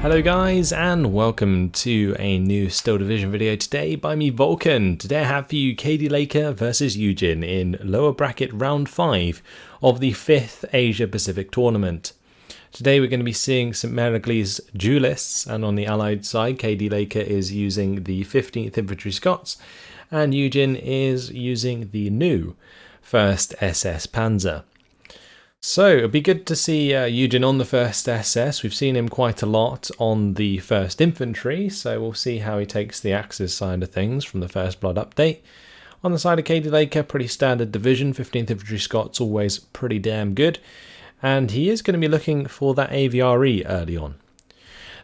Hello guys, and welcome to a new Still Division video today by me, Vulcan. Today I have for you Cadilakor versus YueJin in lower bracket round 5 of the 5th Asia Pacific tournament. Today we're going to be seeing Sainte-Mère-Église Duellists, and on the allied side Cadilakor is using the 15th Infantry Scots and YueJin is using the new 1st SS-Panzer. So it'd be good to see YueJin on the 1st SS. We've seen him quite a lot on the 1st Infantry, so we'll see how he takes the Axis side of things from the First Blood update. On the side of Cadilakor, pretty standard division, 15th Infantry Scots always pretty damn good, and he is going to be looking for that AVRE early on.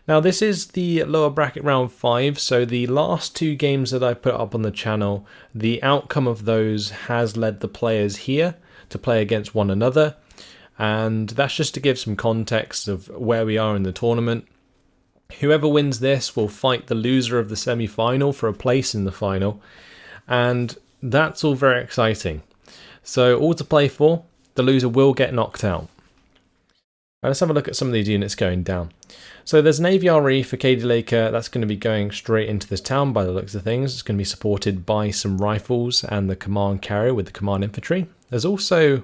Now this is the lower bracket round 5, so the last 2 games that I put up on the channel, the outcome of those has led the players here to play against one another. And that's just to give some context of where we are in the tournament. Whoever wins this will fight the loser of the semi-final for a place in the final. And that's all very exciting. So all to play for. The loser will get knocked out. Let's have a look at some of these units going down. So there's an AVRE for Cadilakor that's going to be going straight into this town by the looks of things. It's going to be supported by some rifles and the command carrier with the command infantry. There's also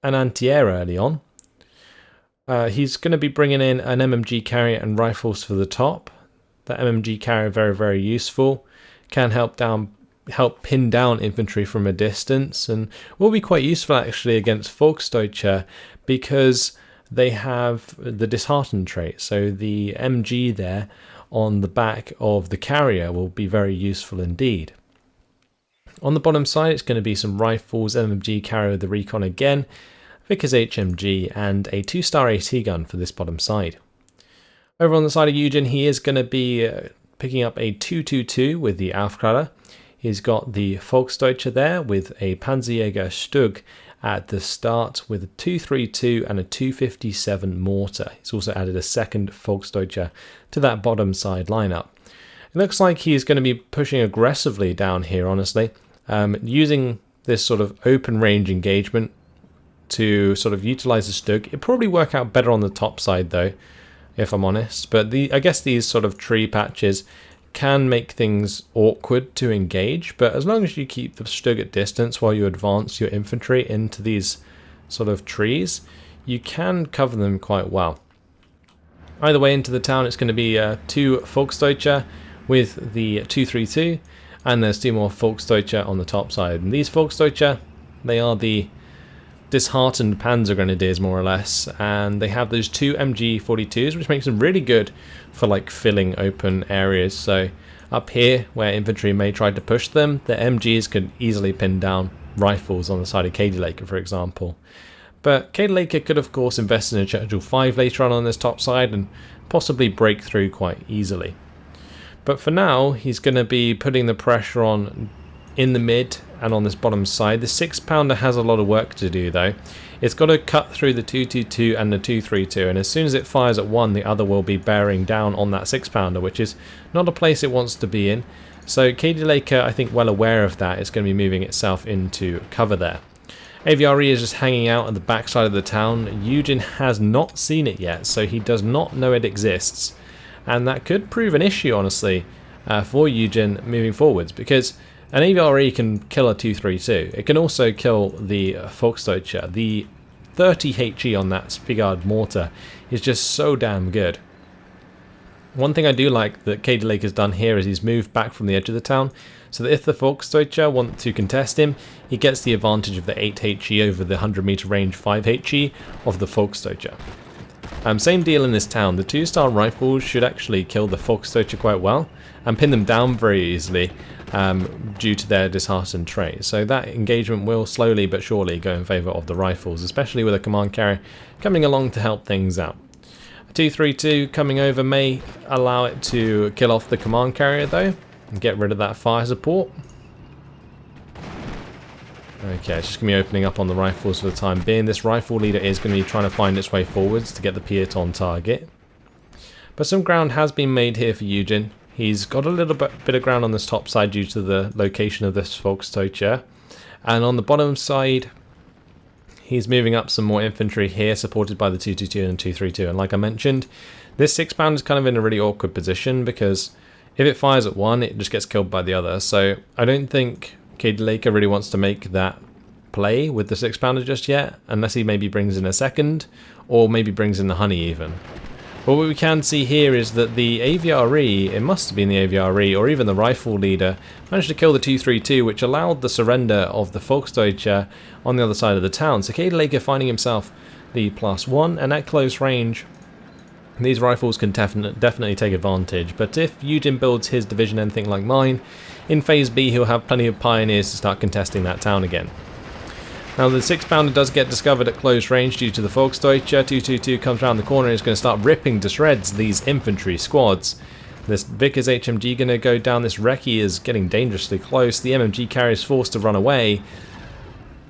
an anti-air early on. He's going to be bringing in an MMG carrier and rifles for the top. That MMG carrier very useful. Can help pin down infantry from a distance, and will be quite useful actually against Volksdeutsche because they have the disheartened trait. So the MG there on the back of the carrier will be very useful indeed. On the bottom side, it's going to be some rifles, MMG carrier with the recon again, Vickers HMG, and a 2-star AT gun for this bottom side. Over on the side of YueJin, he is going to be picking up a 222 with the Aufklärer. He's got the Volksdeutsche there with a Panzerjäger Stug at the start with a 232 and a 257 mortar. He's also added a second Volksdeutsche to that bottom side lineup. It looks like he's going to be pushing aggressively down here, honestly. Using this sort of open range engagement to sort of utilize the Stug. It'd probably work out better on the top side though, if I'm honest. But I guess these sort of tree patches can make things awkward to engage, but as long as you keep the Stug at distance while you advance your infantry into these sort of trees, you can cover them quite well. Either way, into the town it's going to be 2 Volksdeutsche with the 232, and there's 2 more Volksdeutsche on the top side. And these Volksdeutsche, they are the disheartened Panzer Grenadiers more or less, and they have those 2 MG42s, which makes them really good for like filling open areas. So up here where infantry may try to push them, the MGs could easily pin down rifles on the side of Cadilakor, for example. But Cadilakor could of course invest in a Churchill 5 later on this top side and possibly break through quite easily. But for now, he's going to be putting the pressure on in the mid and on this bottom side. The 6-pounder has a lot of work to do though. It's got to cut through the 222 and the 232, and as soon as it fires at one, the other will be bearing down on that 6-pounder, which is not a place it wants to be in. So Cadilakor, I think, well aware of that, it's going to be moving itself into cover there. AVRE is just hanging out at the back side of the town. YueJin has not seen it yet, so he does not know it exists. And that could prove an issue, honestly, for YueJin moving forwards, because an AVRE can kill a 232. It can also kill the Volksdeutsche. The 30 HE on that Spigard mortar is just so damn good. One thing I do like that Cadilakor has done here is he's moved back from the edge of the town, so that if the Volksdeutsche want to contest him, he gets the advantage of the 8 HE over the 100 meter range 5 HE of the Volksdeutsche. Same deal in this town. The 2-star rifles should actually kill the Volksdeutsche quite well and pin them down very easily due to their disheartened trait. So that engagement will slowly but surely go in favour of the rifles, especially with a command carrier coming along to help things out. A 232 coming over may allow it to kill off the command carrier though and get rid of that fire support. Okay, it's just going to be opening up on the rifles for the time being. This rifle leader is going to be trying to find its way forwards to get the Piet on target. But some ground has been made here for YueJin. He's got a little bit of ground on this top side due to the location of this Volksdeutsche. And on the bottom side, he's moving up some more infantry here, supported by the 222 and 232. And like I mentioned, This 6-pounder is kind of in a really awkward position because if it fires at one, it just gets killed by the other. So I don't think Cadilakor really wants to make that play with the 6-pounder just yet, unless he maybe brings in a second, or maybe brings in the honey even. But what we can see here is that the AVRE, it must have been the AVRE, or even the rifle leader, managed to kill the 232, which allowed the surrender of the Volksdeutsche on the other side of the town. So Cadilakor finding himself the +1, and at close range, these rifles can definitely take advantage. But if YueJin builds his division anything like mine, in Phase B he'll have plenty of pioneers to start contesting that town again. Now the 6-pounder does get discovered at close range due to the Volksdeutsche. 222 comes around the corner and is going to start ripping to shreds these infantry squads. This Vickers HMG going to go down. This Recce is getting dangerously close. The MMG carrier is forced to run away.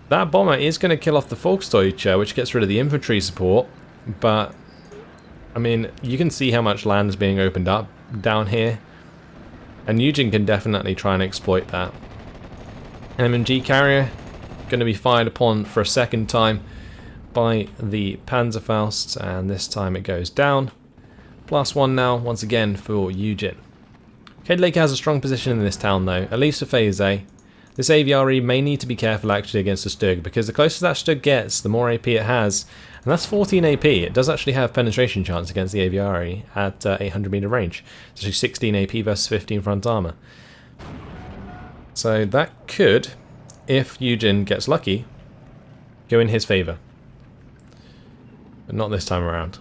That bomber is going to kill off the Volksdeutsche, which gets rid of the infantry support. But, I mean, you can see how much land is being opened up down here. And YueJin can definitely try and exploit that. MMG carrier going to be fired upon for a second time by the Panzerfausts, and this time it goes down. +1 now, once again, for YueJin. Cadilakor has a strong position in this town though, at least for Phase A. This AVRE may need to be careful actually against the Stug, because the closer that Stug gets, the more AP it has, and that's 14 AP. It does actually have penetration chance against the AVRE at 800 meter range. It's actually 16 AP versus 15 front armor. So that could, if YueJin gets lucky, go in his favour. But not this time around.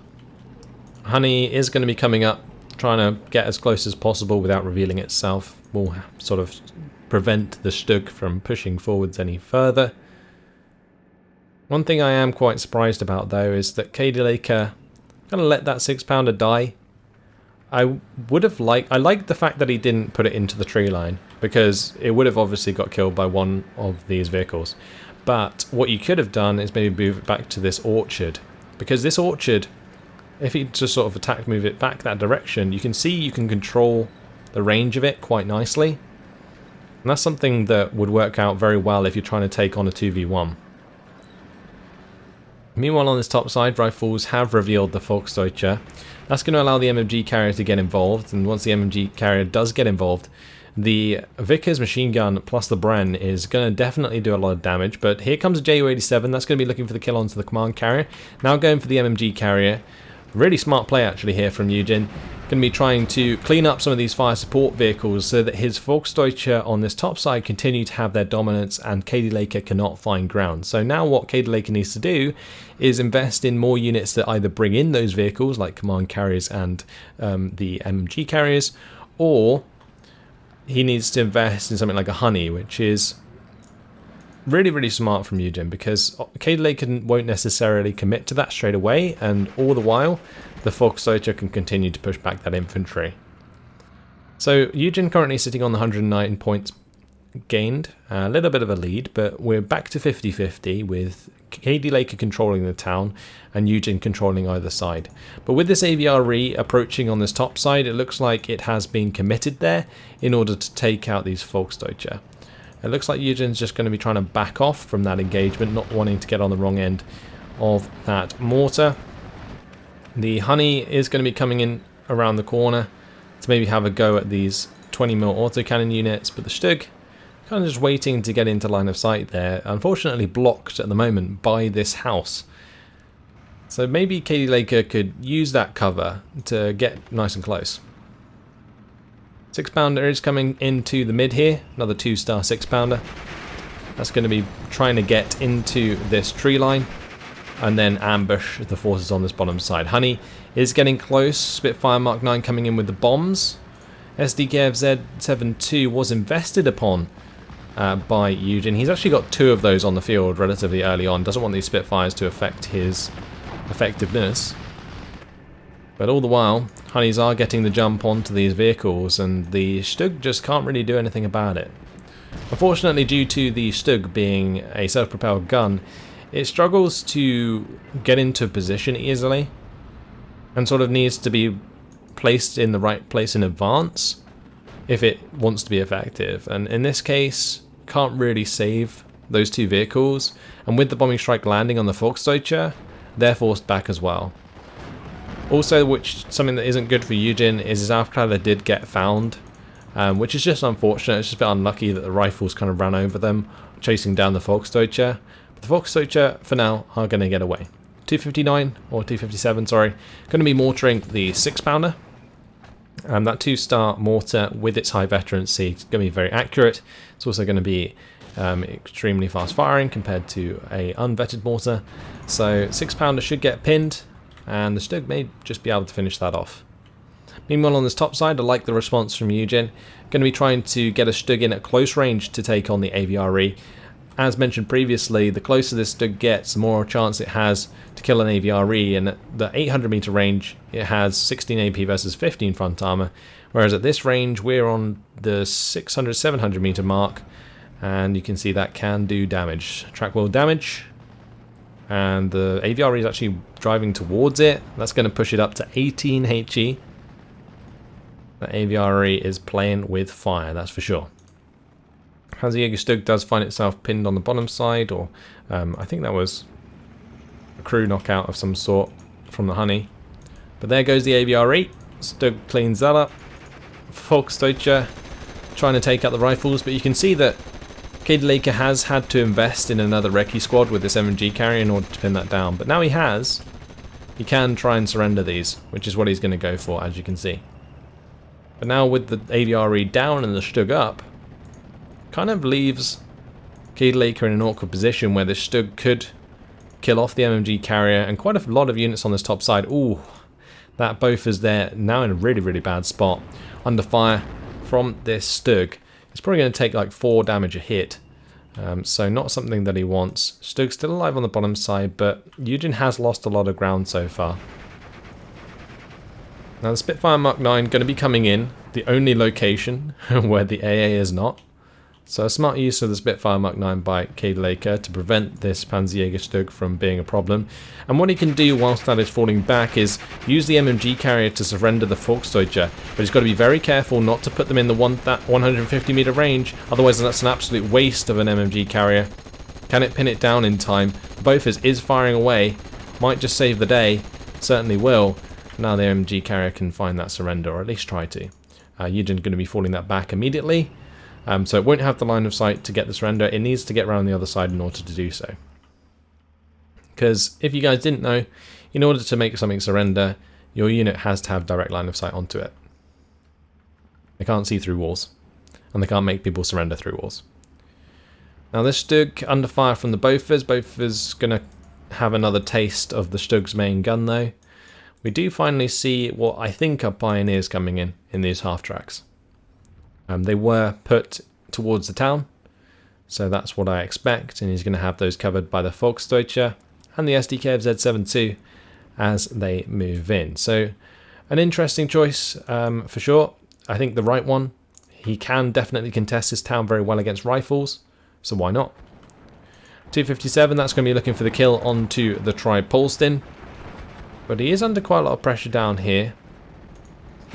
Honey is going to be coming up, trying to get as close as possible without revealing itself. Will sort of prevent the Stug from pushing forwards any further. One thing I am quite surprised about though is that Cadilakor kind of let that 6-pounder die. I liked the fact that he didn't put it into the tree line, because it would have obviously got killed by one of these vehicles. But what you could have done is maybe move it back to this orchard, because this orchard, if you just sort of move it back that direction, you can see you can control the range of it quite nicely. And that's something that would work out very well if you're trying to take on a 2v1. Meanwhile, on this top side, rifles have revealed the Volksdeutsche. That's going to allow the MMG carrier to get involved, and once the MMG carrier does get involved, the Vickers machine gun plus the Bren is going to definitely do a lot of damage. But here comes a Ju-87, that's going to be looking for the kill onto the command carrier. Now going for the MMG carrier. Really smart play actually here from YueJin. Going to be trying to clean up some of these fire support vehicles so that his Volksdeutsche on this top side continue to have their dominance and Cadilakor cannot find ground. So now what Cadilakor needs to do is invest in more units that either bring in those vehicles like command carriers and the MMG carriers, or he needs to invest in something like a honey, which is really smart from YueJin, because Cadilakor won't necessarily commit to that straight away, and all the while the Volksdeutsche can continue to push back that infantry. So YueJin currently sitting on the 109 points gained, a little bit of a lead, but we're back to 50-50 with Cadilakor controlling the town and YueJin controlling either side. But with this AVRE approaching on this top side, it looks like it has been committed there in order to take out these Volksdeutsche. It looks like YueJin's just going to be trying to back off from that engagement, not wanting to get on the wrong end of that mortar. The honey is going to be coming in around the corner to maybe have a go at these 20mm autocannon units, but the Stug kind of just waiting to get into line of sight there, unfortunately blocked at the moment by this house. So maybe Cadilakor could use that cover to get nice and close. 6-pounder is coming into the mid here, another 2-star 6-pounder. That's going to be trying to get into this tree line and then ambush the forces on this bottom side. Honey is getting close. Spitfire Mark 9 coming in with the bombs. SDKF Z72 was invested upon by YueJin. He's actually got 2 of those on the field relatively early on. Doesn't want these Spitfires to affect his effectiveness. But all the while, Honeys are getting the jump onto these vehicles, and the Stug just can't really do anything about it. Unfortunately, due to the Stug being a self-propelled gun, it struggles to get into position easily, and sort of needs to be placed in the right place in advance if it wants to be effective. And in this case, can't really save those 2 vehicles, and with the bombing strike landing on the Volksdeutsche, they're forced back as well. Also, something that isn't good for YueJin is his Alpha did get found, which is just unfortunate. It's just a bit unlucky that the rifles kind of ran over them, chasing down the Volksdeutsche. But the Volksdeutsche, for now, are going to get away. 259, or 257, sorry, going to be mortaring the 6-pounder. That 2-star mortar with its high veterancy is going to be very accurate. It's also going to be extremely fast firing compared to a unvetted mortar. So 6-pounder should get pinned, and the Stug may just be able to finish that off. Meanwhile, on this top side, I like the response from YueJin. Going to be trying to get a Stug in at close range to take on the AVRE. As mentioned previously, the closer this Stug gets, the more chance it has to kill an AVRE, and at the 800 meter range, it has 16 AP versus 15 front armor, whereas at this range, we're on the 600-700 meter mark, and you can see that can do damage. Track wheel damage. And the AVRE is actually driving towards it. That's going to push it up to 18 HE. The AVRE is playing with fire, that's for sure. Panzer Stug does find itself pinned on the bottom side, or I think that was a crew knockout of some sort from the Honey. But there goes the AVRE. Stug cleans that up. Volksdeutsche trying to take out the rifles, but you can see that Cadilakor has had to invest in another recce squad with this MG carrier in order to pin that down. But now he can try and surrender these, which is what he's going to go for, as you can see. But now with the AVRE down and the Stug up, kind of leaves Cadilakor in an awkward position where the Stug could kill off the MG carrier and quite a lot of units on this top side. Ooh, that Bofors there now in a really, really bad spot. Under fire from this Stug. It's probably going to take like 4 damage a hit, so not something that he wants. Stug's still alive on the bottom side, but YueJin has lost a lot of ground so far. Now the Spitfire Mark 9 going to be coming in, the only location where the AA is not. So a smart use of the Spitfire Mark 9 by Cadilakor to prevent this Panzer Stug from being a problem. And what he can do whilst that is falling back is use the MG carrier to surrender the Volksdeutsche. But he's got to be very careful not to put them in the 150 meter range, otherwise that's an absolute waste of an MG carrier. Can it pin it down in time? The Bofors is firing away, might just save the day, certainly will. Now the MG carrier can find that surrender, or at least try to. YueJin going to be falling that back immediately. So it won't have the line of sight to get the surrender. It needs to get around the other side in order to do so. Because if you guys didn't know, in order to make something surrender, your unit has to have direct line of sight onto it. They can't see through walls, and they can't make people surrender through walls. Now this Stug under fire from the Bofors. Bofors going to have another taste of the Stug's main gun though. We do finally see what I think are pioneers coming in these half tracks. They were put towards the town, so that's what I expect, and he's going to have those covered by the Volksdeutsche and the SDK Z72 as they move in. So an interesting choice for sure. I think the right one. He can definitely contest this town very well against rifles, so why not? 257, that's going to be looking for the kill onto the Tripolstin, but he is under quite a lot of pressure down here.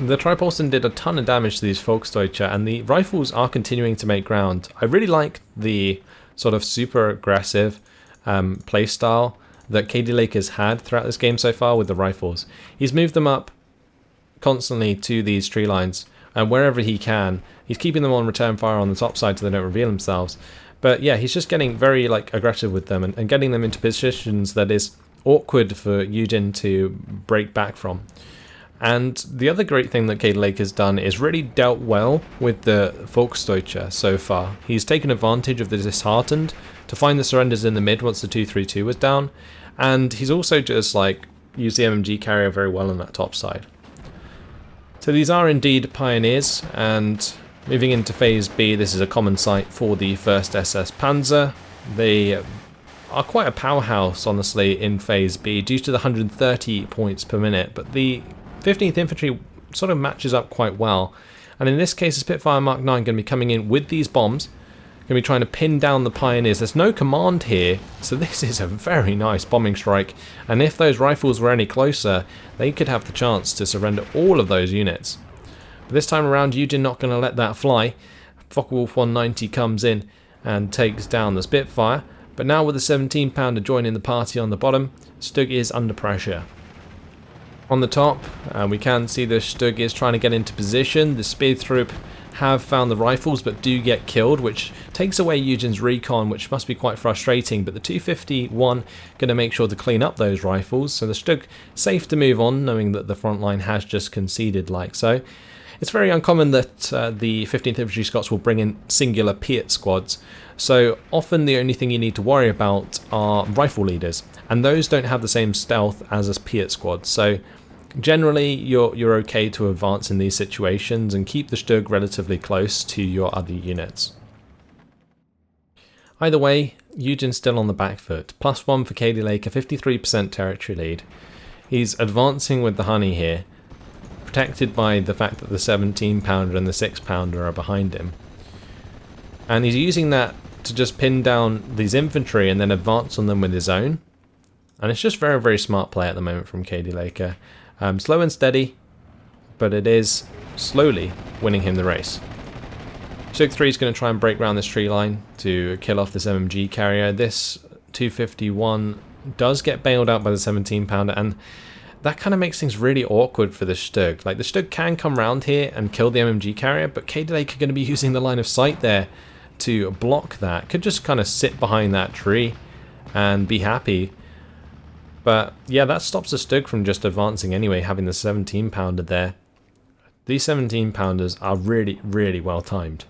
The Tripolstin did a ton of damage to these Volksdeutsche, and the rifles are continuing to make ground. I really like the sort of super aggressive playstyle that Cadilakor's had throughout this game so far with the rifles. He's moved them up constantly to these tree lines, and wherever he can, he's keeping them on return fire on the top side so they don't reveal themselves. But yeah, he's just getting very aggressive with them and getting them into positions that is awkward for YueJin to break back from. And the other great thing that Cadilakor's done is really dealt well with the Volksdeutsche so far. He's taken advantage of the disheartened to find the surrenders in the mid once the 232 was down, and he's also just used the MG carrier very well on that top side. So these are indeed pioneers, and moving into phase B, this is a common sight for the 1st SS-Panzer. They are quite a powerhouse, honestly, in phase B due to the 130 points per minute, but the 15th Infantry sort of matches up quite well, and in this case the Spitfire Mark 9 going to be coming in with these bombs, going to be trying to pin down the pioneers. There's no command here, so this is a very nice bombing strike, and if those rifles were any closer, they could have the chance to surrender all of those units. But this time around, YueJin not going to let that fly. Focke-Wulf 190 comes in and takes down the Spitfire, but now with the 17-pounder joining the party on the bottom, Stug is under pressure. On the top, we can see the Stug is trying to get into position. The Speertrupp have found the rifles but do get killed, which takes away YueJin's recon, which must be quite frustrating. But the 251 going to make sure to clean up those rifles, so the Stug safe to move on, knowing that the front line has just conceded like so. It's very uncommon that the 15th Infantry Scots will bring in singular Piet squads, so often the only thing you need to worry about are rifle leaders, and those don't have the same stealth as a Piet squad, so generally you're okay to advance in these situations and keep the Stug relatively close to your other units. Either way, YueJin's still on the back foot. +1 for Cadilakor, 53% territory lead. He's advancing with the honey here, protected by the fact that the 17 pounder and the 6 pounder are behind him. And he's using that to just pin down these infantry and then advance on them with his own. And it's just very, very smart play at the moment from Cadilakor. Slow and steady, but it is slowly winning him the race. Stug 3 is going to try and break around this tree line to kill off this MMG carrier. This 251 does get bailed out by the 17 pounder, and that kind of makes things really awkward for the Stug. Like, the Stug can come round here and kill the MMG carrier, but Cadilakor going to be using the line of sight there to block that. Could just kind of sit behind that tree and be happy. But yeah, that stops the Stug from just advancing anyway, having the 17 pounder there. These 17 pounders are really, really well timed.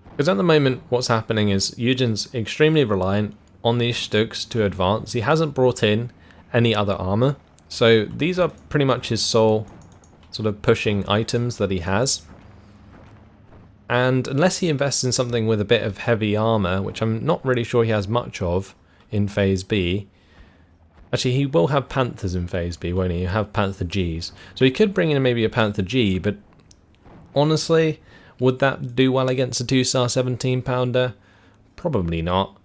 Because at the moment, what's happening is YueJin's extremely reliant on these Stugs to advance. He hasn't brought in any other armor, so these are pretty much his sole sort of pushing items that he has. And unless he invests in something with a bit of heavy armor, which I'm not really sure he has much of in Phase B. Actually, he will have Panthers in Phase B, won't he? He'll have Panther Gs. So he could bring in maybe a Panther G, but honestly, would that do well against a 2-star 17 pounder? Probably not.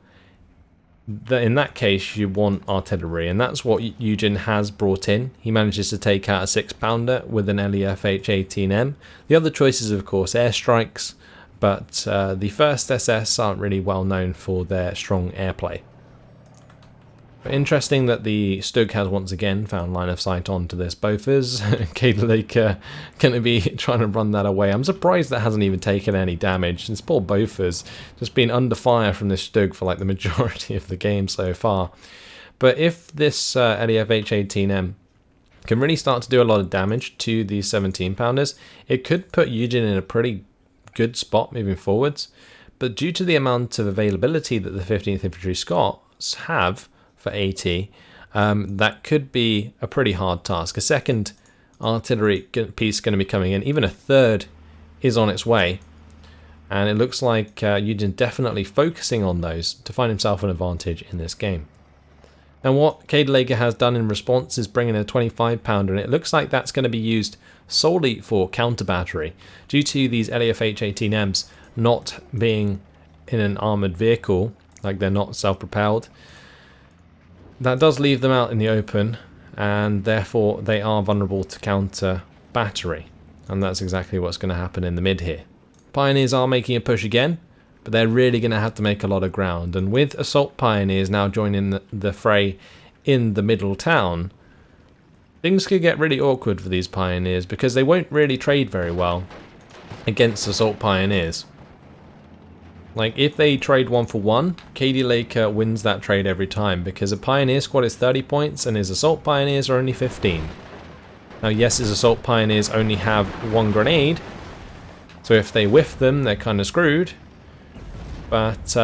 In that case, you want artillery, and that's what YueJin has brought in. He manages to take out a 6 pounder with an LEFH-18M. The other choices, of course, airstrikes, but the 1st SS aren't really well known for their strong airplay. But interesting that the Stug has once again found line of sight onto this Bofors. Cadilakor going to be trying to run that away. I'm surprised that hasn't even taken any damage. This poor Bofors just been under fire from this Stug for like the majority of the game so far. But if this LEFH-18M can really start to do a lot of damage to these 17 pounders, it could put YueJin in a pretty good spot moving forwards. But due to the amount of availability that the 15th Infantry Scots have for AT, that could be a pretty hard task. A second artillery piece going to be coming in, even a third is on its way, and it looks like YueJin definitely focusing on those to find himself an advantage in this game. And what Cadilakor has done in response is bringing a 25 pounder, and it looks like that's going to be used solely for counter battery due to these LEFH-18Ms not being in an armored vehicle, like they're not self-propelled. That does leave them out in the open, and therefore they are vulnerable to counter battery, and that's exactly what's going to happen in the mid here. Pioneers are making a push again, but they're really going to have to make a lot of ground, and with assault pioneers now joining the fray in the middle town, things could get really awkward for these pioneers because they won't really trade very well against assault pioneers. Like, if they trade 1-for-1, Cadilakor wins that trade every time, because a Pioneer squad is 30 points and his Assault Pioneers are only 15. Now, yes, his Assault Pioneers only have 1 grenade, so if they whiff them, they're kind of screwed. But,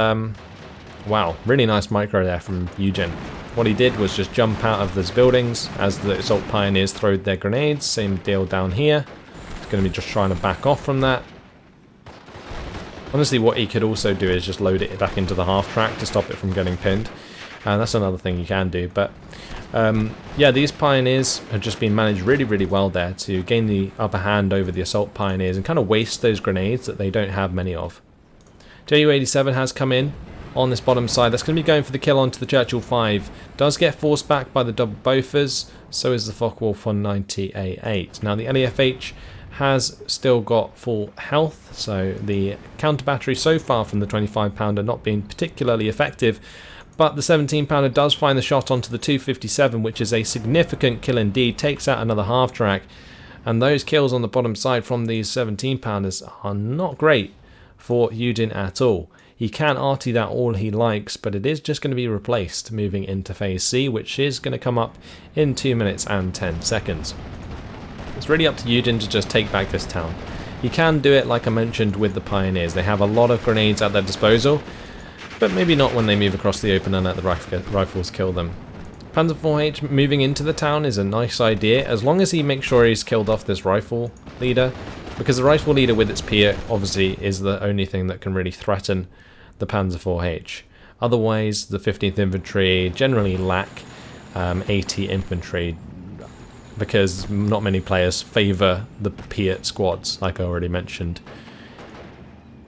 wow, really nice micro there from YueJin. What he did was just jump out of those buildings as the Assault Pioneers throwed their grenades. Same deal down here. He's going to be just trying to back off from that. Honestly, what he could also do is just load it back into the half track to stop it from getting pinned. And that's another thing you can do. But yeah, these Pioneers have just been managed really, really well there to gain the upper hand over the Assault Pioneers and kind of waste those grenades that they don't have many of. JU-87 has come in on this bottom side. That's going to be going for the kill onto the Churchill 5. Does get forced back by the double Bofors. So is the Focke-Wulf 190A8. Now the LEFH has still got full health, so the counter battery so far from the 25-pounder not being particularly effective, but the 17-pounder does find the shot onto the 257, which is a significant kill indeed, takes out another half-track, and those kills on the bottom side from these 17-pounders are not great for YueJin at all. He can arty that all he likes, but it is just going to be replaced moving into phase C, which is going to come up in 2 minutes and 10 seconds. It's really up to YueJin to just take back this town. He can do it, like I mentioned, with the Pioneers. They have a lot of grenades at their disposal, but maybe not when they move across the open and let the rifles kill them. Panzer IV-H moving into the town is a nice idea, as long as he makes sure he's killed off this rifle leader, because the rifle leader with its Pier obviously is the only thing that can really threaten the Panzer IV-H. Otherwise, the 15th Infantry generally lack AT infantry, because not many players favour the Pier squads, like I already mentioned.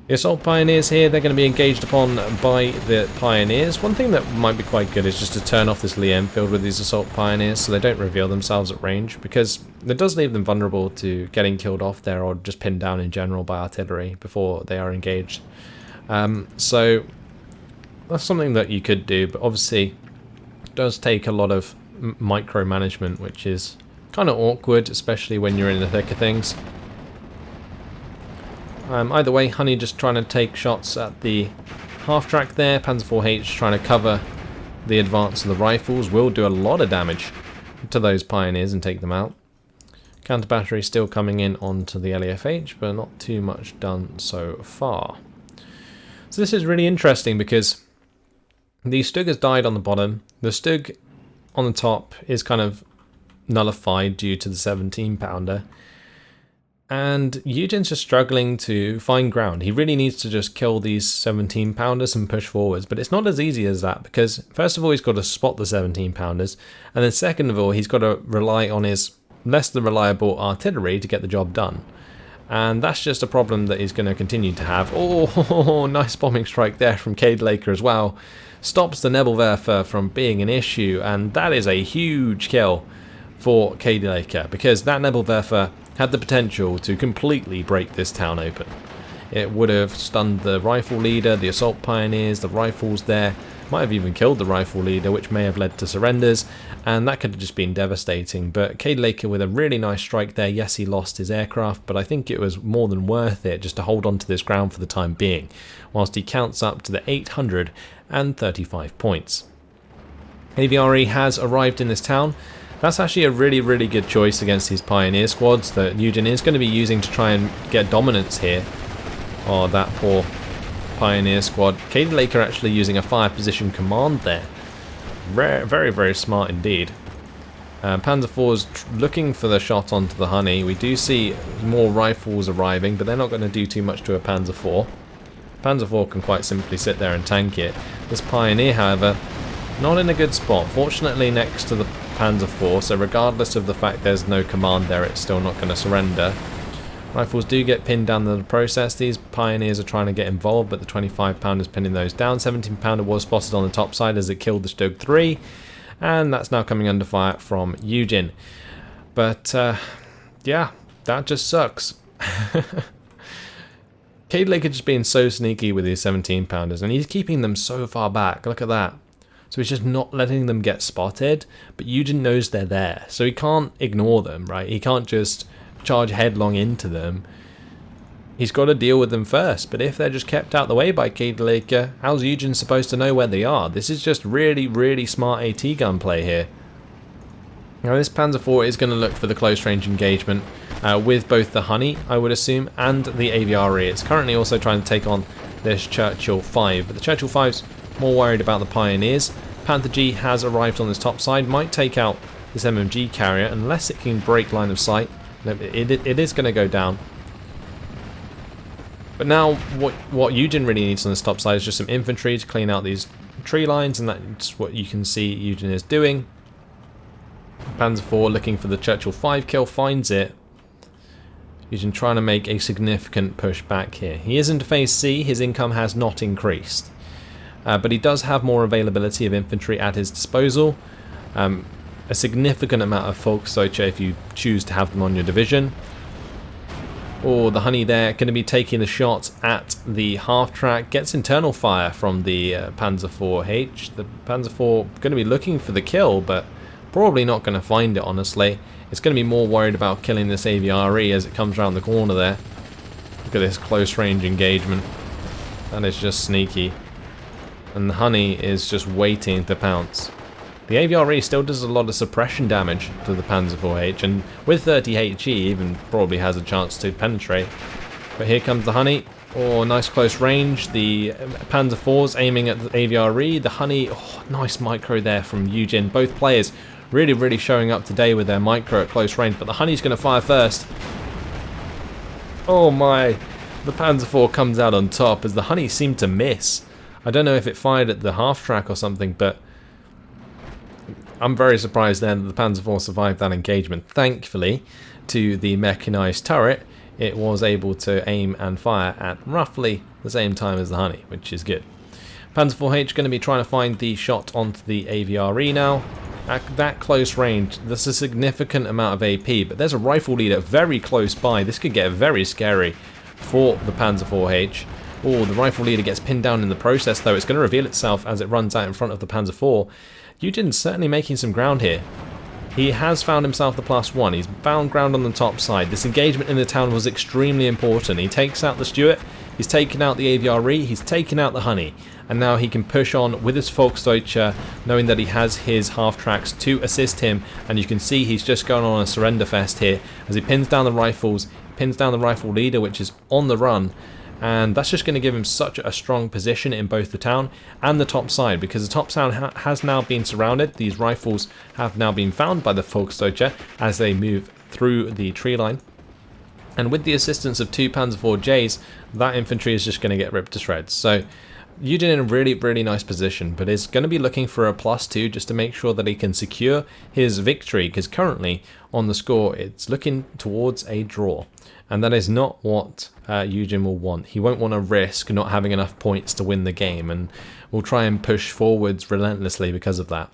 The Assault Pioneers here, they're going to be engaged upon by the Pioneers. One thing that might be quite good is just to turn off this Lee Enfield with these Assault Pioneers so they don't reveal themselves at range, because it does leave them vulnerable to getting killed off there or just pinned down in general by artillery before they are engaged. So that's something that you could do, but obviously it does take a lot of micromanagement, which is kind of awkward, especially when you're in the thick of things. Either way, Honey just trying to take shots at the half-track there. Panzer IV-H trying to cover the advance of the rifles. Will do a lot of damage to those Pioneers and take them out. Counter battery still coming in onto the LEFH, but not too much done so far. So this is really interesting because the Stug has died on the bottom. The Stug on the top is kind of nullified due to the 17-pounder. And YueJin's just struggling to find ground. He really needs to just kill these 17-pounders and push forwards. But it's not as easy as that, because first of all, he's got to spot the 17-pounders. And then second of all, he's got to rely on his less than reliable artillery to get the job done. And that's just a problem that he's going to continue to have. Oh, nice bombing strike there from Cadilakor as well. Stops the Nebelwerfer from being an issue. And that is a huge kill for Cadilakor, because that Nebelwerfer had the potential to completely break this town open. It would have stunned the rifle leader, the assault pioneers, the rifles there, might have even killed the rifle leader, which may have led to surrenders, and that could have just been devastating. But Cadilakor with a really nice strike there. Yes, he lost his aircraft, but I think it was more than worth it just to hold on to this ground for the time being, whilst he counts up to the 835 points. AVRE has arrived in this town. That's actually a really, really good choice against these Pioneer squads that YueJin is going to be using to try and get dominance here. Oh, that poor Pioneer squad. Cadilakor actually using a fire position command there. Very, very smart indeed. Panzer IV's looking for the shot onto the Honey. We do see more rifles arriving, but they're not going to do too much to a Panzer IV. Panzer IV can quite simply sit there and tank it. This Pioneer, however, not in a good spot. Fortunately next to the Panzer IV, so regardless of the fact there's no command there, it's still not going to surrender. Rifles do get pinned down in the process. These Pioneers are trying to get involved, but the 25-pounder's pinning those down. 17-pounder was spotted on the top side as it killed the Stug 3, and that's now coming under fire from YueJin. But yeah, that just sucks. Cadilakor just being so sneaky with these 17-pounders, and he's keeping them so far back. Look at that. So he's just not letting them get spotted, but YueJin knows they're there, so he can't ignore them, right? He can't just charge headlong into them. He's got to deal with them first, but if they're just kept out the way by Cadilakor, how's YueJin supposed to know where they are? This is just really, really smart AT gunplay here. Now this Panzer IV is going to look for the close range engagement with both the Honey, I would assume, and the AVRE. It's currently also trying to take on this Churchill 5, but the Churchill 5's more worried about the Pioneers. Panther G has arrived on this top side, might take out this MMG carrier unless it can break line of sight. No, it is going to go down. But now what YueJin really needs on this top side is just some infantry to clean out these tree lines, and that's what you can see YueJin is doing. Panzer IV looking for the Churchill 5 kill, finds it. YueJin trying to make a significant push back here. He is into phase C, his income has not increased. But he does have more availability of infantry at his disposal. A significant amount of Volksdeutsche if you choose to have them on your division. Oh, the Honey there going to be taking the shot at the half-track. Gets internal fire from the Panzer IV-H. The Panzer IV going to be looking for the kill, but probably not going to find it, honestly. It's going to be more worried about killing this AVRE as it comes around the corner there. Look at this close-range engagement. That is just sneaky. And the Honey is just waiting to pounce. The AVRE still does a lot of suppression damage to the Panzer IV-H, and with 30 HE even probably has a chance to penetrate. But here comes the Honey. Oh, nice close range. The Panzer IV's aiming at the AVRE. The Honey, oh, nice micro there from YueJin. Both players really showing up today with their micro at close range, but the Honey's going to fire first. Oh my, the Panzer IV comes out on top as the Honey seemed to miss. I don't know if it fired at the half-track or something, but I'm very surprised then that the Panzer IV survived that engagement. Thankfully, to the mechanized turret, it was able to aim and fire at roughly the same time as the Honey, which is good. Panzer IV-H going to be trying to find the shot onto the AVRE now. At that close range, there's a significant amount of AP, but there's a rifle leader very close by. This could get very scary for the Panzer IV-H. Oh, the rifle leader gets pinned down in the process, though. It's going to reveal itself as it runs out in front of the Panzer IV. YueJin's certainly making some ground here. He has found himself the +1. He's found ground on the top side. This engagement in the town was extremely important. He takes out the Stuart, he's taken out the AVRE, he's taken out the Honey, and now he can push on with his Volksdeutsche, knowing that he has his half-tracks to assist him, and you can see he's just going on a surrender fest here as he pins down the rifles, pins down the rifle leader, which is on the run. And that's just going to give him such a strong position in both the town and the top side, because the top side has now been surrounded. These rifles have now been found by the Volksdeutsche as they move through the tree line. And with the assistance of 2 Panzer IV-Js, that infantry is just going to get ripped to shreds. So YueJin in a really nice position, but is going to be looking for a +2 just to make sure that he can secure his victory, because currently on the score it's looking towards a draw. And that is not what YueJin will want. He won't want to risk not having enough points to win the game, and will try and push forwards relentlessly because of that.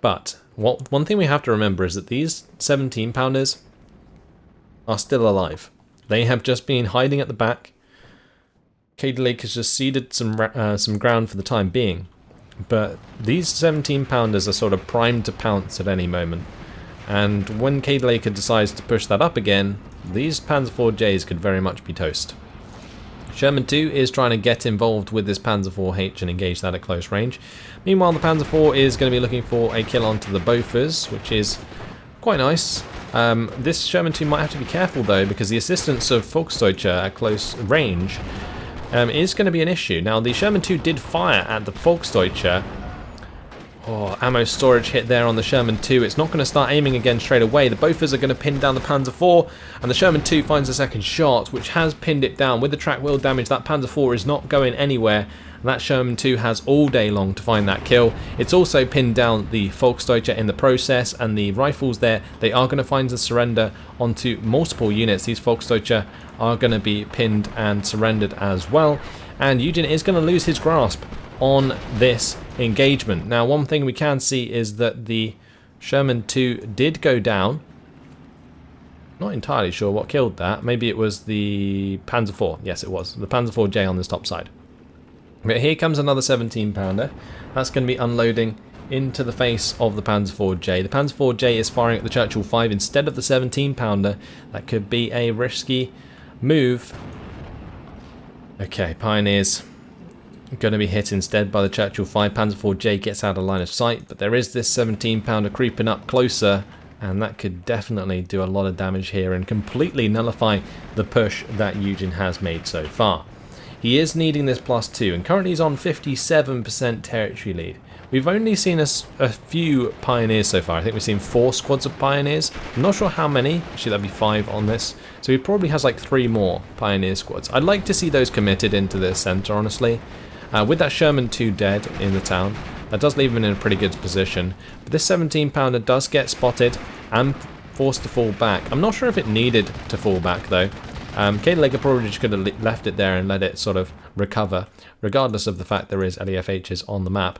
But one thing we have to remember is that these 17-pounders are still alive. They have just been hiding at the back. Cadilakor has just ceded some ground for the time being, but these 17-pounders are sort of primed to pounce at any moment. And when Cadilakor decides to push that up again, these Panzer IV-Js could very much be toast. Sherman 2 is trying to get involved with this Panzer IV-H and engage that at close range. Meanwhile, the Panzer IV is going to be looking for a kill onto the Bofors, which is quite nice. This Sherman 2 might have to be careful though, because the assistance of Volksdeutsche at close range is going to be an issue. Now, the Sherman 2 did fire at the Volksdeutsche. Oh, ammo storage hit there on the Sherman 2. It's not going to start aiming again straight away. The Bofors are going to pin down the Panzer IV, and the Sherman 2 finds a second shot, which has pinned it down. With the track wheel damage, that Panzer IV is not going anywhere. And that Sherman 2 has all day long to find that kill. It's also pinned down the Volksdeutsche in the process, and the rifles there, they are going to find the surrender onto multiple units. These Volksdeutsche are going to be pinned and surrendered as well. And YueJin is going to lose his grasp on this engagement. Now, one thing we can see is that the Sherman 2 did go down. Not entirely sure what killed that. Maybe it was the Panzer IV. Yes, it was. The Panzer IV-J on this top side. But here comes another 17-pounder. That's going to be unloading into the face of the Panzer IV-J. The Panzer IV-J is firing at the Churchill 5 instead of the 17-pounder. That could be a risky move. Okay, Pioneers going to be hit instead by the Churchill 5. Panzer IV-J gets out of line of sight, but there is this 17-pounder creeping up closer, and that could definitely do a lot of damage here and completely nullify the push that YueJin has made so far. He is needing this +2, and currently he's on 57% territory lead. We've only seen a few Pioneers so far. I think we've seen 4 squads of Pioneers. I'm not sure how many. Actually, that'd be 5 on this. So he probably has like 3 more Pioneer squads. I'd like to see those committed into this centre, honestly. With that Sherman 2 dead in the town, that does leave him in a pretty good position. But this 17-pounder does get spotted and forced to fall back. I'm not sure if it needed to fall back though. Cadilakor probably just could have left it there and let it sort of recover, regardless of the fact there is LEFHs on the map.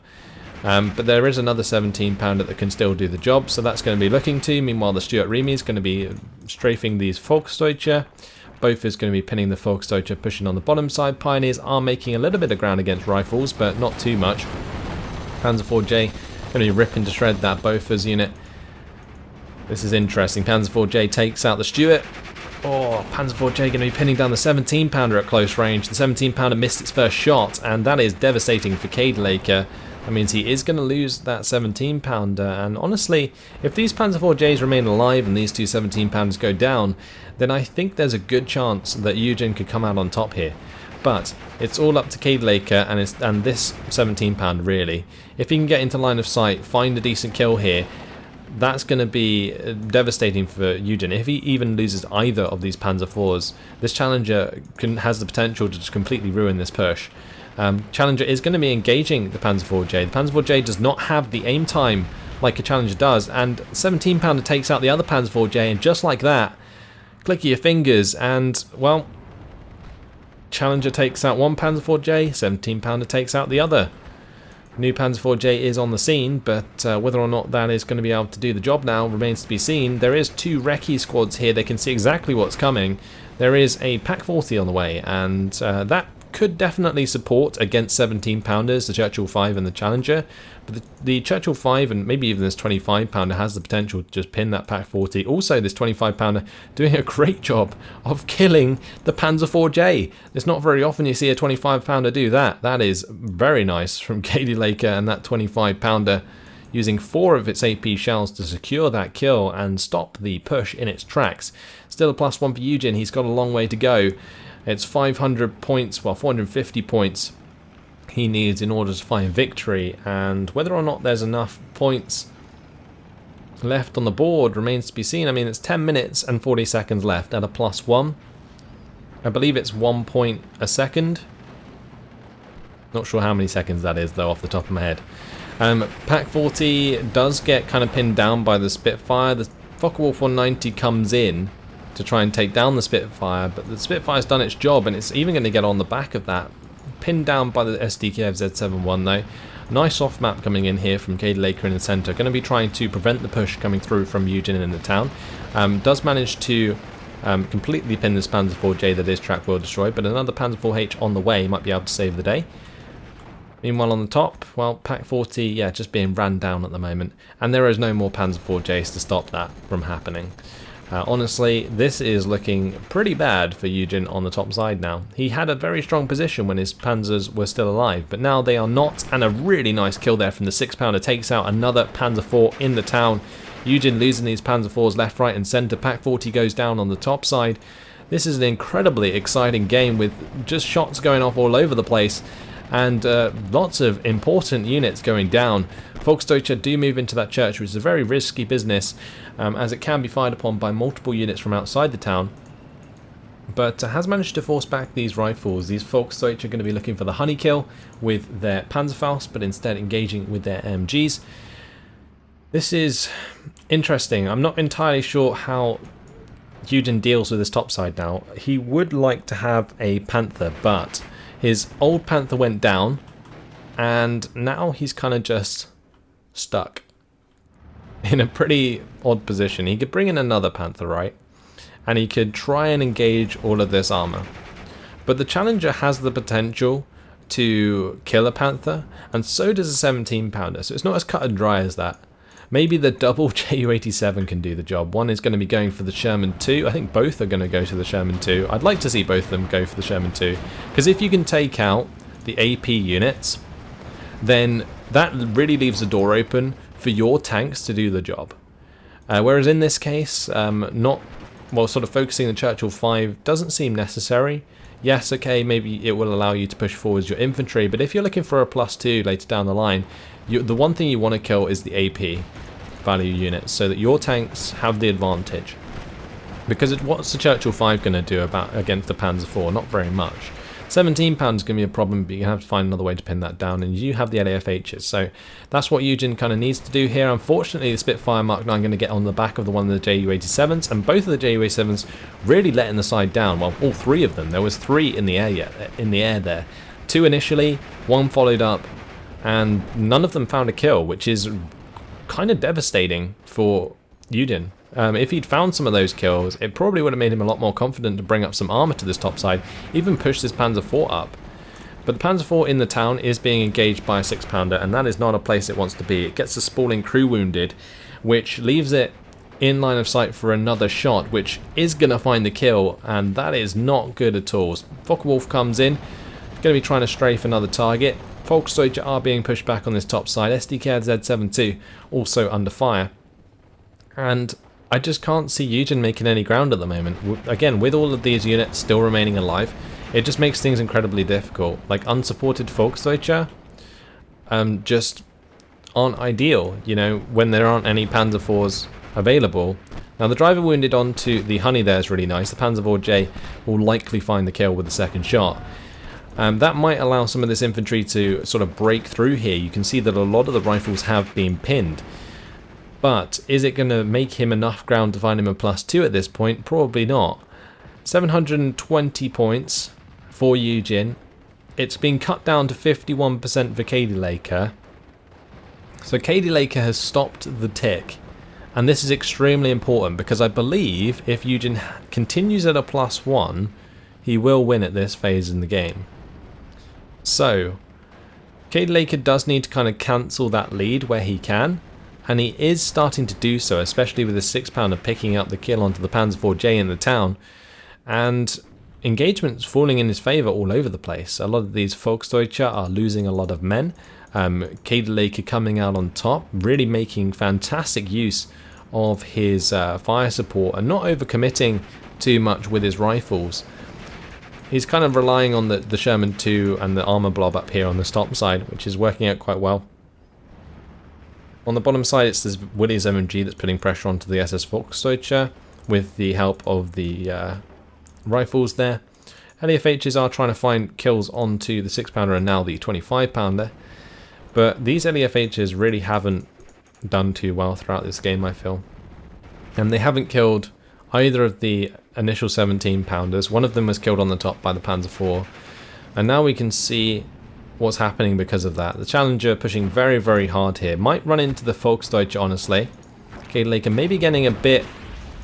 But there is another 17-pounder that can still do the job, so that's going to be looking to. Meanwhile, the Stuart Remy is going to be strafing these Volksdeutsche. Both is going to be pinning the Volksdeutsche, pushing on the bottom side. Pioneers are making a little bit of ground against rifles, but not too much. Panzer IV J going to be ripping to shred that Bofors unit. This is interesting. Panzer IV J takes out the Stuart. Oh, Panzer IV J going to be pinning down the 17 pounder at close range. The 17 pounder missed its first shot, and that is devastating for Cadilakor. That means he is going to lose that 17 pounder, and honestly, if these Panzer IV Js remain alive and these two 17 pounders go down, then I think there's a good chance that YueJin could come out on top here. But it's all up to Cadilakor and this 17 pounder really. If he can get into line of sight, find a decent kill here, that's going to be devastating for YueJin. If he even loses either of these Panzer IVs, this Challenger has the potential to just completely ruin this push. Challenger is going to be engaging the Panzer IV J. The Panzer IV J does not have the aim time like a Challenger does, and 17 pounder takes out the other Panzer IV J, and just like that, click your fingers, and well, Challenger takes out one Panzer IV J, 17 pounder takes out the other. New Panzer IV J is on the scene, but whether or not that is going to be able to do the job now remains to be seen. There is two recce squads here. They can see exactly what's coming. There is a Pak 40 on the way, and that could definitely support against 17 pounders, the Churchill 5 and the Challenger. But the Churchill 5 and maybe even this 25 pounder has the potential to just pin that Pak 40. Also, this 25 pounder doing a great job of killing the Panzer IV J. It's not very often you see a 25 pounder do that. That is very nice from Cadilakor, and that 25 pounder using 4 of its AP shells to secure that kill and stop the push in its tracks. Still a +1 for YueJin. He's got a long way to go. It's 500 points, well 450 points he needs in order to find victory, and whether or not there's enough points left on the board remains to be seen. I mean, it's 10 minutes and 40 seconds left at a +1. I believe it's 1 point a second. Not sure how many seconds that is though off the top of my head. Pak 40 does get kind of pinned down by the Spitfire. The Focke-Wulf 190 comes in to try and take down the Spitfire, but the Spitfire's done its job, and it's even going to get on the back of that. Pinned down by the SDKF Z71 though. Nice off map coming in here from Cadilakor in the centre. Going to be trying to prevent the push coming through from YueJin in the town. Does manage to completely pin this Panzer IV J that is track wheel destroyed, but another Panzer IV H on the way might be able to save the day. Meanwhile on the top, well, Pak 40, yeah, just being ran down at the moment, and there is no more Panzer IV Js to stop that from happening. Honestly, this is looking pretty bad for YueJin on the top side now. He had a very strong position when his Panzers were still alive, but now they are not, and a really nice kill there from the 6 pounder takes out another Panzer IV in the town. YueJin losing these Panzer IVs left, right and centre. Pak 40 goes down on the top side. This is an incredibly exciting game with just shots going off all over the place, and lots of important units going down. Volksdeutsche do move into that church, which is a very risky business, as it can be fired upon by multiple units from outside the town, but has managed to force back these rifles. These Volksdeutsche are going to be looking for the honey kill with their Panzerfaust, but instead engaging with their MGs. This is interesting. I'm not entirely sure how YueJin deals with his top side now. He would like to have a Panther, but his old Panther went down, and now he's kind of just stuck in a pretty odd position. He could bring in another Panther, right? And he could try and engage all of this armor. But the Challenger has the potential to kill a Panther, and so does a 17 pounder. So it's not as cut and dry as that. Maybe the double Ju-87 can do the job. One is going to be going for the Sherman 2. I think both are going to go to the Sherman 2. I'd like to see both of them go for the Sherman 2. Because if you can take out the AP units, then that really leaves the door open for your tanks to do the job. Whereas in this case, sort of focusing the Churchill 5 doesn't seem necessary. Yes, okay, maybe it will allow you to push forwards your infantry, but if you're looking for a +2 later down the line, the one thing you want to kill is the AP value units, so that your tanks have the advantage. Because what's the Churchill 5 going to do against the Panzer IV? Not very much. 17 pounds is going to be a problem, but you have to find another way to pin that down, and you have the LAFHs, so that's what YueJin kind of needs to do here. Unfortunately, the Spitfire Mark 9 going to get on the back of the one of the Ju-87s, and both of the Ju-87s really letting the side down. Well, all 3 of them. There was 3 in the air there. 2 initially, 1 followed up, and none of them found a kill, which is kind of devastating for YueJin. If he'd found some of those kills, it probably would have made him a lot more confident to bring up some armor to this top side, even push this Panzer IV up. But the Panzer IV in the town is being engaged by a 6-pounder, and that is not a place it wants to be. It gets the spalling crew wounded, which leaves it in line of sight for another shot, which is going to find the kill, and that is not good at all. Focke-Wulf comes in, going to be trying to strafe another target. Volksdeutsche are being pushed back on this top side. SDKZ-72 also under fire. And I just can't see YueJin making any ground at the moment. Again, with all of these units still remaining alive, it just makes things incredibly difficult. Like, unsupported Volksdeutsche just aren't ideal, you know, when there aren't any Panzer IVs available. Now, the driver wounded onto the Honey there is really nice. The Panzer IV-J will likely find the kill with the second shot. That might allow some of this infantry to sort of break through here. You can see that a lot of the rifles have been pinned. But is it going to make him enough ground to find him a +2 at this point? Probably not. 720 points for YueJin. It's been cut down to 51% for Cadilakor. So Cadilakor has stopped the tick. And this is extremely important because I believe if YueJin continues at a +1, he will win at this phase in the game. So, Cadilakor does need to kind of cancel that lead where he can. And he is starting to do so, especially with his 6-pounder picking up the kill onto the Panzer IV-J in the town. And engagement's falling in his favour all over the place. A lot of these Volksdeutsche are losing a lot of men. Cadilakor coming out on top, really making fantastic use of his fire support and not overcommitting too much with his rifles. He's kind of relying on the Sherman 2 and the armor blob up here on the top side, which is working out quite well. On the bottom side, it's this Willys MMG that's putting pressure onto the SS Volksdeutsche with the help of the rifles there. LEFHs are trying to find kills onto the 6-pounder and now the 25-pounder. But these LEFHs really haven't done too well throughout this game, I feel. And they haven't killed either of the initial 17-pounders. One of them was killed on the top by the Panzer IV. And now we can see what's happening because of that. The Challenger pushing very, very hard here. Might run into the Volksdeutsche, honestly. Cadilakor maybe getting a bit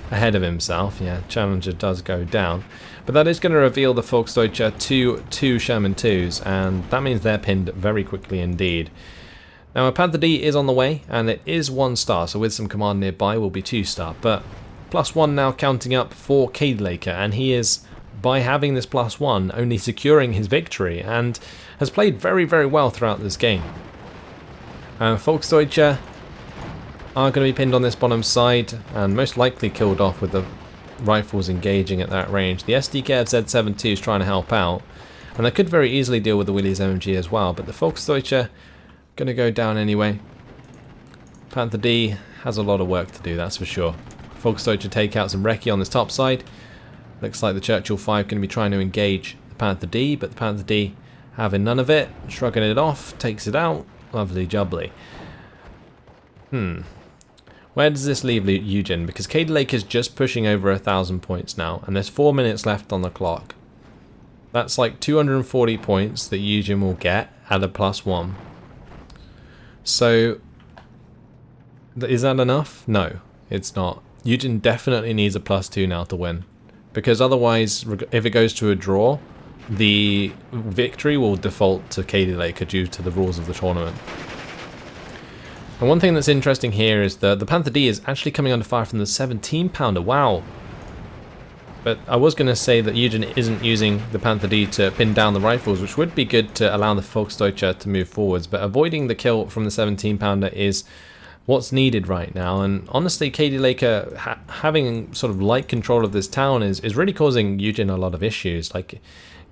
ahead of himself. Yeah, Challenger does go down. But that is going to reveal the Volksdeutsche to 2 Sherman 2s, and that means they're pinned very quickly indeed. Now, a Panther D is on the way, and it is 1 star, so with some command nearby will be 2 star. But +1 now counting up for Cadilakor, and he is, by having this +1, only securing his victory, and has played very, very well throughout this game. Volksdeutsche are going to be pinned on this bottom side, and most likely killed off with the rifles engaging at that range. The SDKZ-72 is trying to help out, and they could very easily deal with the Willys MMG as well, but the Volksdeutsche going to go down anyway. Panther D has a lot of work to do, that's for sure. Volksdeutsche take out some recce on this top side. Looks like the Churchill 5 going to be trying to engage the Panther D, but the Panther D having none of it, shrugging it off, takes it out. Lovely jubbly. Where does this leave YueJin? Because Cadilakor is just pushing over 1,000 points now, and there's 4 minutes left on the clock. That's like 240 points that YueJin will get at a +1. So, is that enough? No, it's not. YueJin definitely needs a +2 now to win. Because otherwise, if it goes to a draw, the victory will default to Cadilakor due to the rules of the tournament. And one thing that's interesting here is that the Panther D is actually coming under fire from the 17-pounder. Wow. But I was going to say that YueJin isn't using the Panther D to pin down the rifles, which would be good to allow the Volksdeutsche to move forwards. But avoiding the kill from the 17-pounder is what's needed right now. And honestly, Cadilakor having sort of light control of this town is really causing YueJin a lot of issues. Like,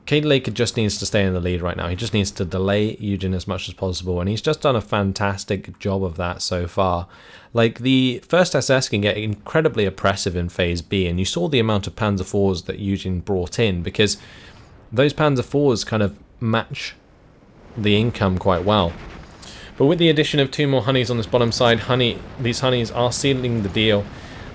Cadilakor just needs to stay in the lead right now. He just needs to delay YueJin as much as possible, and he's just done a fantastic job of that so far. Like, the first SS can get incredibly oppressive in Phase B, and you saw the amount of Panzer IVs that YueJin brought in, because those Panzer IVs kind of match the income quite well. But with the addition of 2 more honeys on this bottom side, these honeys are sealing the deal,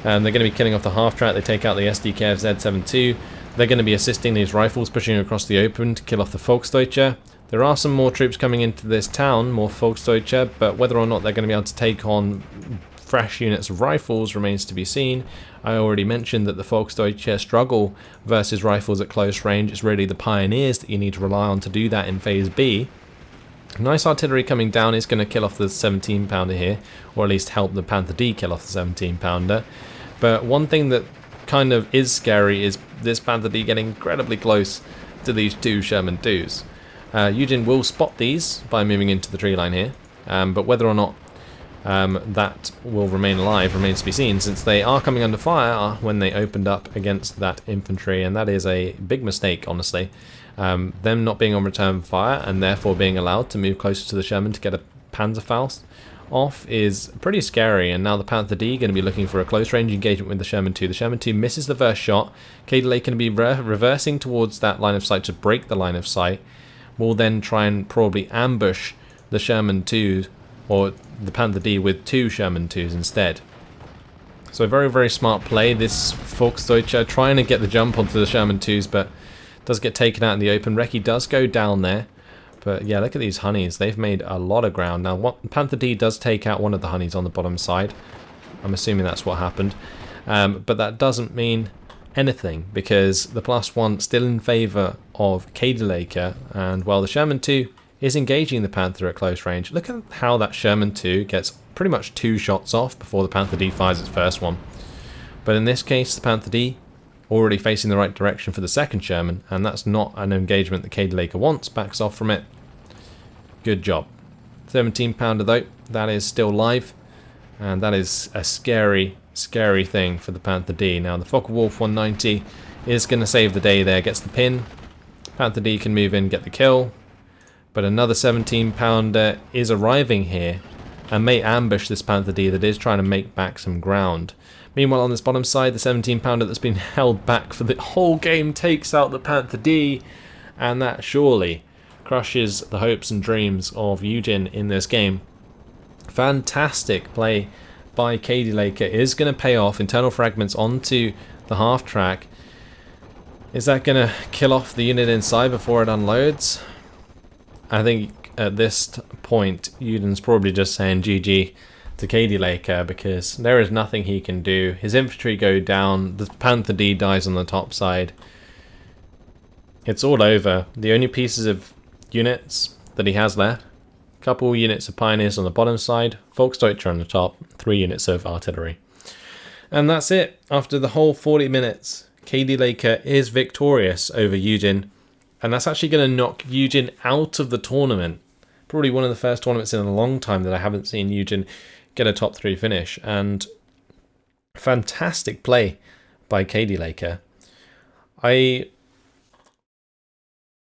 and they're going to be killing off the half-track. They take out the SDKZ-72. They're going to be assisting these rifles pushing across the open to kill off the Volksdeutsche. There are some more troops coming into this town, more Volksdeutsche, but whether or not they're going to be able to take on fresh units of rifles remains to be seen. I already mentioned that the Volksdeutsche struggle versus rifles at close range. It's really the pioneers that you need to rely on to do that in Phase B. Nice artillery coming down is going to kill off the 17-pounder here, or at least help the Panther D kill off the 17-pounder. But one thing that kind of is scary is this Panther D getting incredibly close to these two Sherman 2s. YueJin will spot these by moving into the tree line here, but whether or not that will remain alive remains to be seen, since they are coming under fire when they opened up against that infantry, and that is a big mistake, honestly. Them not being on return fire and therefore being allowed to move closer to the Sherman to get a Panzerfaust off is pretty scary. And now the Panther D going to be looking for a close range engagement with the Sherman 2. The Sherman 2 misses the first shot. Cadilakor going to be reversing towards that line of sight to break the line of sight. Will then try and probably ambush the Sherman 2 or the Panther D with two Sherman 2s instead. So very, very smart play. This Volksdeutsche trying to get the jump onto the Sherman 2s, but does get taken out in the open. Recce does go down there. But yeah, look at these honeys. They've made a lot of ground. Now, Panther D does take out one of the honeys on the bottom side. I'm assuming that's what happened. But that doesn't mean anything, because the +1 still in favour of Cadilakor. And while the Sherman 2 is engaging the Panther at close range, look at how that Sherman 2 gets pretty much 2 shots off before the Panther D fires its first one. But in this case, the Panther D already facing the right direction for the second Sherman, and that's not an engagement that Cadilakor wants, backs off from it. Good job. 17-pounder though, that is still live, and that is a scary, scary thing for the Panther D. Now the Focke-Wulf 190 is going to save the day there, gets the pin. Panther D can move in, get the kill, but another 17-pounder is arriving here and may ambush this Panther D that is trying to make back some ground. Meanwhile, on this bottom side, the 17-pounder that's been held back for the whole game takes out the Panther D, and that surely crushes the hopes and dreams of YueJin in this game. Fantastic play by Cadilakor is going to pay off. Internal fragments onto the half track. Is that going to kill off the unit inside before it unloads? I think at this point, YueJin's probably just saying GG to Cadilakor, because there is nothing he can do. His infantry go down, the Panther D dies on the top side. It's all over. The only pieces of units that he has left, a couple units of pioneers on the bottom side, Volksdeutsche on the top, 3 units of artillery. And that's it. After the whole 40 minutes, Cadilakor is victorious over YueJin, and that's actually going to knock YueJin out of the tournament. Probably one of the first tournaments in a long time that I haven't seen YueJin get a top 3 finish, and fantastic play by Cadilakor. I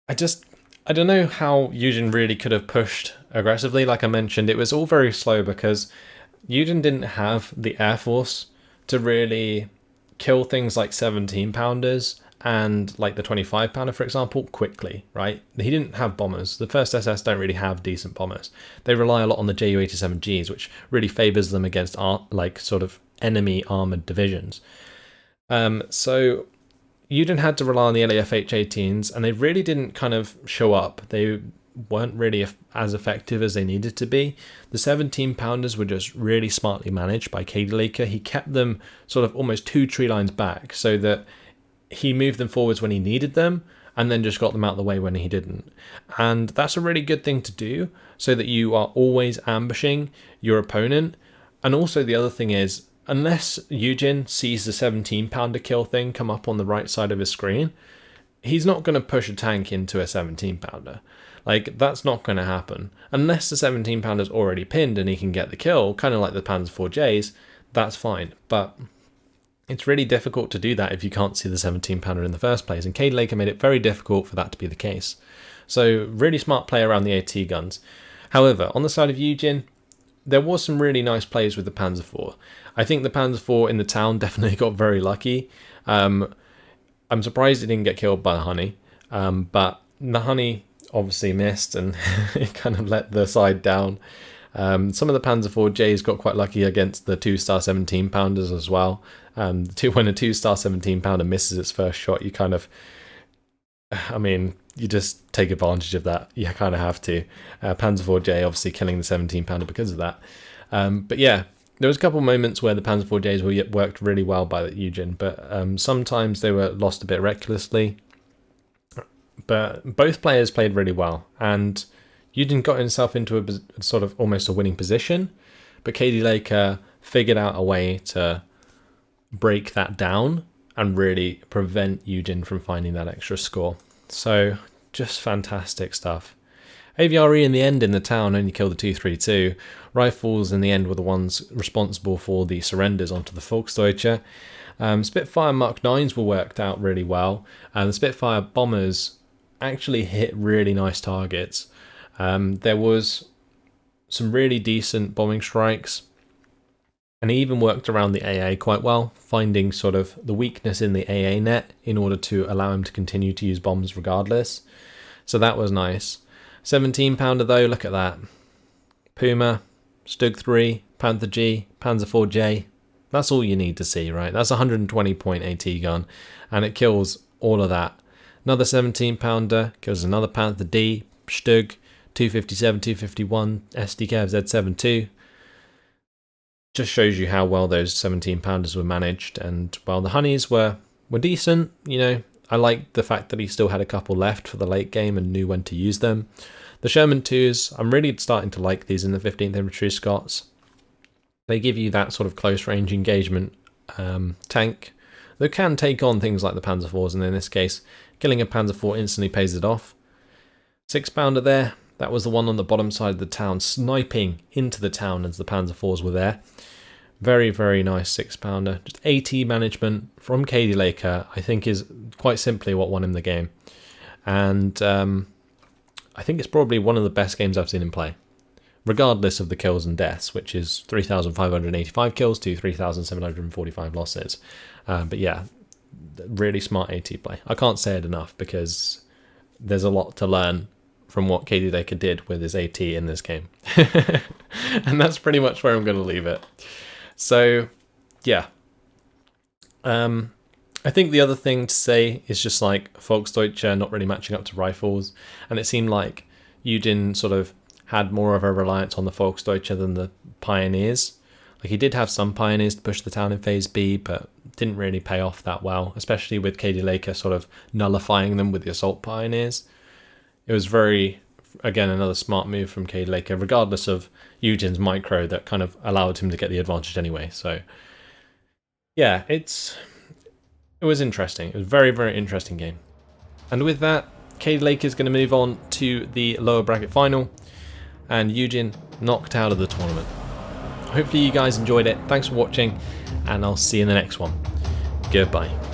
don't know how YueJin really could have pushed aggressively. Like I mentioned, it was all very slow because YueJin didn't have the air force to really kill things like 17-pounders and like the 25-pounder, for example, quickly, right? He didn't have bombers. The 1st SS don't really have decent bombers. They rely a lot on the Ju-87Gs, which really favours them against like sort of enemy armoured divisions. So YueJin had to rely on the LAF-H-18s, and they really didn't kind of show up. They weren't really as effective as they needed to be. The 17-pounders were just really smartly managed by Cadilakor. He kept them sort of almost 2 tree lines back, so that he moved them forwards when he needed them, and then just got them out of the way when he didn't. And that's a really good thing to do, so that you are always ambushing your opponent. And also the other thing is, unless YueJin sees the 17-pounder kill thing come up on the right side of his screen, he's not going to push a tank into a 17-pounder. Like, that's not going to happen. Unless the 17-pounder's already pinned and he can get the kill, kind of like the Panzer IV-Js, that's fine. But it's really difficult to do that if you can't see the 17-pounder in the first place, and Cadilakor made it very difficult for that to be the case. So, really smart play around the AT guns. However, on the side of YueJin, there was some really nice plays with the Panzer IV. I think the Panzer IV in the town definitely got very lucky. I'm surprised it didn't get killed by the honey, but the honey obviously missed, and it kind of let the side down. Some of the Panzer IV-Js got quite lucky against the 2-star 17-pounders as well. When a 2-star 17-pounder misses its first shot, you kind of, you just take advantage of that. You kind of have to. Panzer IV-J obviously killing the 17-pounder because of that. But yeah, There was a couple moments where the Panzer IVJs were worked really well by the YueJin, but sometimes they were lost a bit recklessly. But both players played really well, and YueJin got himself into a sort of almost a winning position, but Cadilakor figured out a way to break that down and really prevent YueJin from finding that extra score. So just fantastic stuff. AVRE in the end in the town only killed the 232. Rifles in the end were the ones responsible for the surrenders onto the Volksdeutsche. Spitfire Mark 9s were worked out really well, and the Spitfire bombers actually hit really nice targets. There was some really decent bombing strikes, and he even worked around the AA quite well, finding sort of the weakness in the AA net in order to allow him to continue to use bombs regardless. So that was nice. 17 pounder though, look at that. Puma, Stug 3, Panther G, Panzer 4J. That's all you need to see, right? That's a 120 point AT gun, and it kills all of that. Another 17 pounder kills another Panther D, Stug, 257, 251, SDK Z72. Just shows you how well those 17 pounders were managed, and well, the honeys were decent. You know, I liked the fact that he still had a couple left for the late game and knew when to use them. The Sherman 2s, I'm really starting to like these in the 15th Infantry Scots. They give you that sort of close range engagement tank that can take on things like the Panzer IVs, and in this case, killing a Panzer IV instantly pays it off. 6 pounder there, that was the one on the bottom side of the town, sniping into the town as the Panzer IVs were there. Very, very nice 6 pounder. Just AT management from Cadilakor, I think, is quite simply what won him the game. And I think it's probably one of the best games I've seen him play, regardless of the kills and deaths, which is 3,585 kills to 3,745 losses. But yeah, really smart AT play. I can't say it enough because there's a lot to learn from what Cadilakor did with his AT in this game. And that's pretty much where I'm going to leave it. So, yeah. I think the other thing to say is just like Volksdeutsche not really matching up to rifles, and it seemed like YueJin sort of had more of a reliance on the Volksdeutsche than the Pioneers. Like, he did have some Pioneers to push the town in Phase B, but didn't really pay off that well, especially with Cadilakor sort of nullifying them with the Assault Pioneers. It was very, again, another smart move from Cadilakor, regardless of YueJin's micro that kind of allowed him to get the advantage anyway. So, yeah, it was interesting. It was a very, very interesting game. And with that, Cadilakor is going to move on to the lower bracket final, and YueJin knocked out of the tournament. Hopefully you guys enjoyed it. Thanks for watching, and I'll see you in the next one. Goodbye.